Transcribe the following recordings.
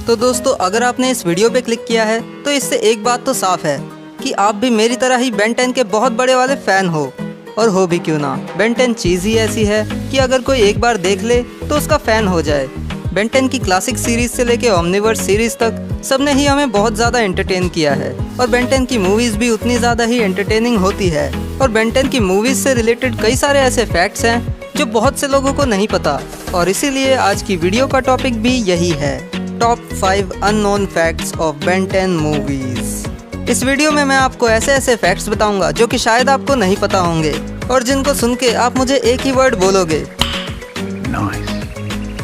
तो दोस्तों, अगर आपने इस वीडियो पे क्लिक किया है तो इससे एक बात तो साफ है कि आप भी मेरी तरह ही बेन 10 के बहुत बड़े वाले फ़ैन हो। और हो भी क्यों ना, बेन 10 चीज़ ही ऐसी है कि अगर कोई एक बार देख ले तो उसका फ़ैन हो जाए। बेन 10 की क्लासिक सीरीज़ से लेके ओमनीवर्स सीरीज़ तक सबने ही हमें बहुत ज़्यादा एंटरटेन किया है और बेन 10 की मूवीज़ भी उतनी ज़्यादा ही एंटरटेनिंग होती है। और बेन 10 की मूवीज़ से रिलेटेड कई सारे ऐसे फैक्ट्स हैं जो बहुत से लोगों को नहीं पता, और इसीलिए आज की वीडियो का टॉपिक भी यही है, top 5 unknown facts of Ben 10 movies. इस वीडियो में मैं आपको ऐसे ऐसे फैक्ट्स बताऊंगा जो कि शायद आपको नहीं पता होंगे और जिनको सुन के आप मुझे एक ही वर्ड बोलोगे, नाइस।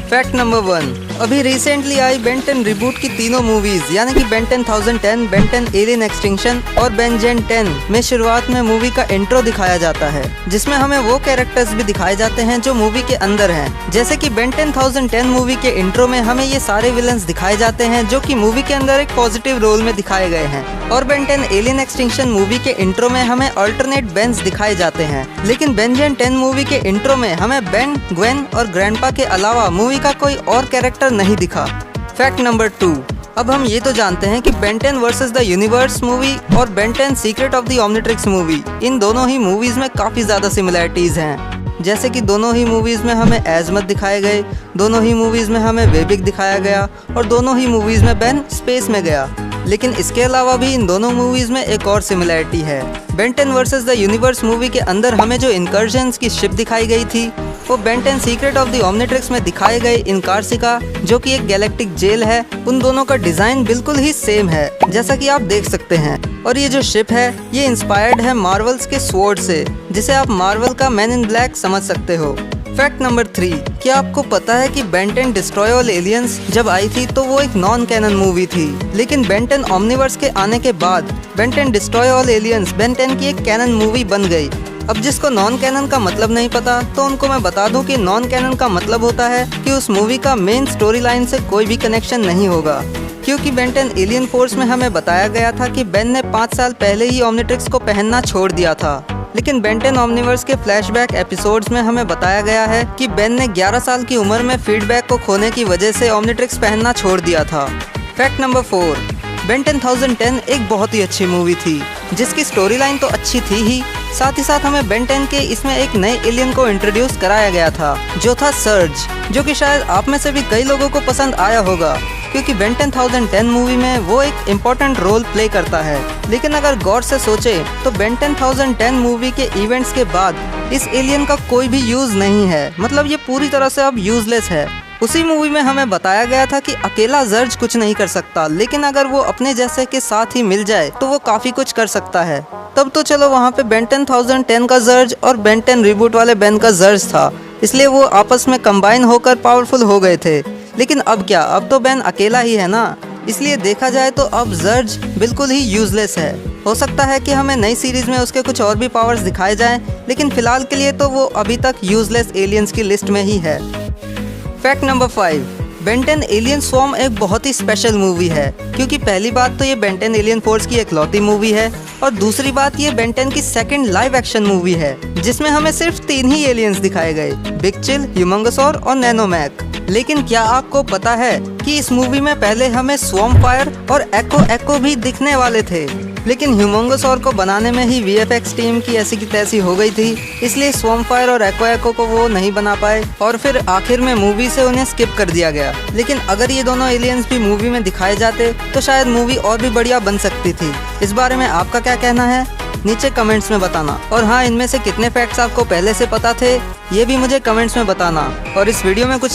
फैक्ट नंबर 1, अभी रिसेंटली आई बेन 10 रिबूट की तीनों मूवीज यानी कि बेन 10,010, बेन 10 एलियन एक्सटिंक्शन और बेन 10 में शुरुआत में मूवी का इंट्रो दिखाया जाता है, जिसमें हमें वो कैरेक्टर्स भी दिखाए जाते हैं जो मूवी के अंदर हैं। जैसे कि बेन 10,010 मूवी के इंट्रो में हमें ये सारे विलन्स दिखाए जाते हैं जो कि मूवी के अंदर एक पॉजिटिव रोल में दिखाए गए हैं, और बेन 10 एलियन एक्सटिंक्शन मूवी के इंट्रो में हमें अल्टरनेट बेन्स दिखाए जाते हैं। लेकिन बेन 10 मूवी के इंट्रो में हमें बेन, ग्वेन और ग्रैंडपा के अलावा मूवी का कोई और कैरेक्टर नहीं दिखा। फैक्ट नंबर 2, अब हम ये तो जानते हैं कि Ben 10 versus the universe movie और Ben 10 secret of the omnitrix movie, इन दोनों ही मूवीज में काफ़ी ज़्यादा सिमिलरिटीज़ हैं। जैसे कि दोनों ही मूवीज़ में हमें एज़मथ दिखाए गए, दोनों ही मूवीज़ में हमें वेबिक दिखाया गया और दोनों ही मूवीज़ में बेन स्पेस में गया। लेकिन इसके अलावा भी इन दोनों मूवीज़ में एक और सिमिलरिटी है। Ben 10 versus the universe movie के अंदर हमें जो इनकर्जन्स की शिप दिखाई गई थी वो Ben 10 secret of the Omnitrix में दिखाए गए इनकार्सिका, जो कि एक गैलेक्टिक जेल है, उन दोनों का डिज़ाइन बिल्कुल ही सेम है, जैसा कि आप देख सकते हैं। और ये जो शिप है ये इंस्पायर्ड है मार्वल्स के स्वॉर्ड से, जिसे आप मार्वल का मैन इन ब्लैक समझ सकते हो। फैक्ट नंबर 3, क्या आपको पता है कि बेन 10 डिस्ट्रॉय ऑल एलियंस जब आई थी तो वो एक नॉन कैनन मूवी थी, लेकिन बेन 10 ओमनीवर्स के आने के बाद Ben 10 destroy all aliens Ben 10 की एक कैनन मूवी बन गई। अब जिसको नॉन कैनन का मतलब नहीं पता तो उनको मैं बता दूं कि नॉन कैनन का मतलब होता है कि उस मूवी का मेन स्टोरी लाइन से कोई भी कनेक्शन नहीं होगा, क्योंकि बेन 10 एलियन फोर्स में हमें बताया गया था कि बेन ने 5 साल पहले ही ओमनिट्रिक्स को पहनना छोड़ दिया था। लेकिन बेन 10 ओमनीवर्स के फ्लैशबैक एपिसोड्स में हमें बताया गया है कि बेन ने 11 साल की उम्र में फीडबैक को खोने की वजह से ओमनिट्रिक्स पहनना छोड़ दिया था। फैक्ट नंबर 4, बेन 10,010 एक बहुत ही अच्छी मूवी थी, जिसकी स्टोरी लाइन तो अच्छी थी ही, साथ ही साथ हमें बेन 10 के इसमें एक नए एलियन को इंट्रोड्यूस कराया गया था जो था सर्ज, जो कि शायद आप में से भी कई लोगों को पसंद आया होगा, क्योंकि बेन 10,010 मूवी में वो एक इम्पोर्टेंट रोल प्ले करता है। लेकिन अगर गौर से सोचे तो बेन 10,010 मूवी के इवेंट्स के बाद इस एलियन का कोई भी यूज़ नहीं है, मतलब ये पूरी तरह से अब यूजलेस है। उसी मूवी में हमें बताया गया था कि अकेला जर्ज कुछ नहीं कर सकता, लेकिन अगर वो अपने जैसे के साथ ही मिल जाए तो वो काफ़ी कुछ कर सकता है। तब तो चलो वहाँ पे बेन 10,010 का जर्ज और बेन 10 रिबूट वाले बेन का जर्ज था, इसलिए वो आपस में कंबाइन होकर पावरफुल हो गए थे। लेकिन अब क्या, अब तो बेन अकेला ही है ना, इसलिए देखा जाए तो अब जर्ज बिल्कुल ही यूजलेस है। हो सकता है कि हमें नई सीरीज़ में उसके कुछ और भी पावर्स दिखाए जाएं, लेकिन फ़िलहाल के लिए तो वो अभी तक यूजलेस एलियंस की लिस्ट में ही है। Fact number 5, Ben 10 alien swarm एक बहुत ही स्पेशल मूवी है, क्योंकि पहली बात तो ये बेन 10 एलियन फोर्स की इकलौती मूवी है, और दूसरी बात ये बेन 10 की सेकंड लाइव एक्शन मूवी है जिसमें हमें सिर्फ 3 ही एलियंस दिखाए गए, बिग चिल, ह्यूमंगसॉर और नैनोमैक। लेकिन क्या आपको पता है कि इस मूवी में पहले हमें स्वॉर्म फायर और एको भी दिखने वाले थे, लेकिन ह्यूमंगसॉर को बनाने में ही वीएफएक्स टीम की ऐसी की तैसी हो गई थी, इसलिए स्वॉर्म फायर और एको को वो नहीं बना पाए और फिर आखिर में मूवी से उन्हें स्किप कर दिया गया। लेकिन अगर ये दोनों एलियंस भी मूवी में दिखाए जाते तो शायद मूवी और भी बढ़िया बन सकती थी। इस बारे में आपका क्या कहना है, नीचे कमेंट्स में बताना। और हाँ, इनमें से कितने फैक्ट्स आपको पहले से पता थे ये भी मुझे कमेंट्स में बताना। और इस वीडियो में कुछ